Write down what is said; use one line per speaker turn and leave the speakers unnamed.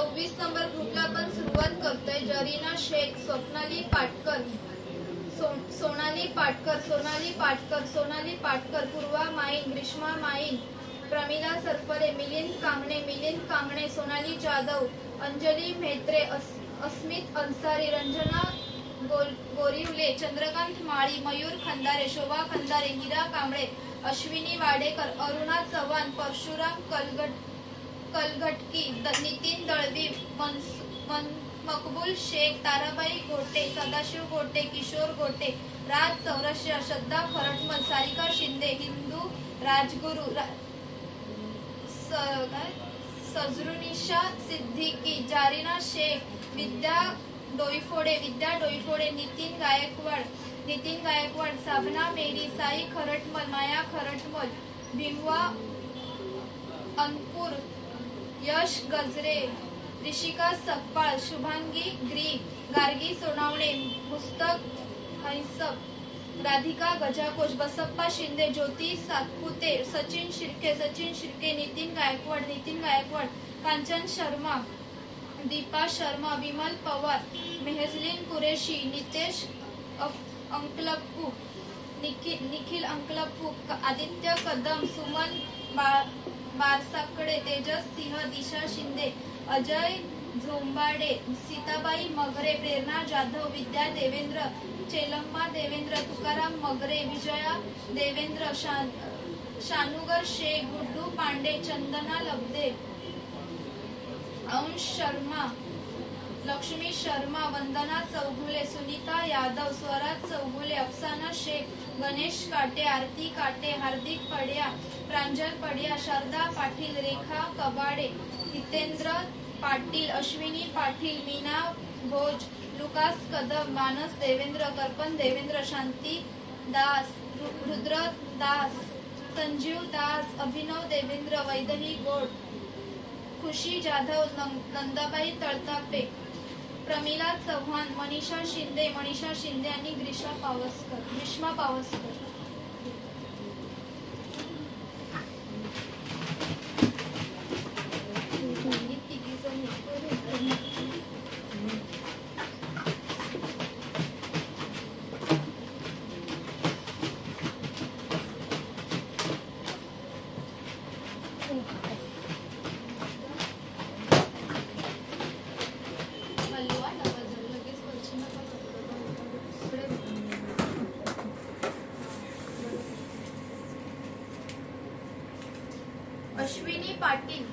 26 number ग्रुपला आपण सुरुवात करतोय. जरीना शेख, स्वप्नाली पाटकर, सोनाली पाटकर, पूर्वा माईन, ग्रीष्मा माईन, प्रमिला सरफरे, मिलिंद कांगणे, सोनाली जाधव, अंजली म्हेत्रे, अस्मित अन्सारी, रंजना गोरिवले, चंद्रकांत माळी, मयूर खंदारे, शोभा खंदारे, हीरा कांबळे, अश्विनी वाडेकर, अरुणा चव्हाण, परशुराम कलघटकी, नितीन दळवी, मकबूल शेख, ताराबाई गोटे, सदाशिव गोटे, किशोर गोटे, राज चौरसिया, श्रद्धा खरटमल, सारिका शिंदे, हिंदू राजगुरू, सजरुनिशा सिद्दीकी, जारीना शेख, विद्या डोईफोडे, नितीन गायकवाड, साबना मेरी, साई खरटमल, माया खरटमल, भीमवा अनपूर, यश गजरे, ऋषिका सकपाळ, शुभांगी गार्गी सोनावणे, मुस्तक हैसब, राधिका गजाकोश, बसप्पा शिंदे, ज्योती सातपुते, सचिन शिर्के, नितीन गायकवाड, कांचन शर्मा, दीपा शर्मा, विमल पवार, मेहजलीन कुरेशी, नितेश अंकलप्पू, निखिल अंकलप्पू, आदित्य कदम, सुमन बारसाकडे, तेजस सिंह, दिशा शिंदे, अजय झोंबाडे, सीताबाई मगरे, प्रेरणा जाधव, विद्या देवेंद्र, चेलम्मा देवेंद्र, तुकाराम मगरे, विजया देवेंद्र, शानुगर शेख, गुड्डू पांडे, चंदना लब्दे, अंश शर्मा, लक्ष्मी शर्मा, वंदना चौगुले, सुनीता यादव, स्वराज चौगुले, अफसाना शेख, गणेश काटे, आरती काटे, हार्दिक पड्या, प्रांजल पड्या, शारदा पाटील, रेखा कबाडे, हितेंद्र पाटील, अश्विनी पाटील, मीना भोज, लुकास कदम, मानस देवेंद्र, कर्पन देवेंद्र, शांती दास, रुद्र दास, संजीव दास, अभिनव देवेंद्र, वैदही गोड, खुशी जाधव, नंदाबाई तळतापे, प्रमिला चव्हाण, मनीषा शिंदे आणि ग्रीष्मा पावसकर. अश्विनी पाटील,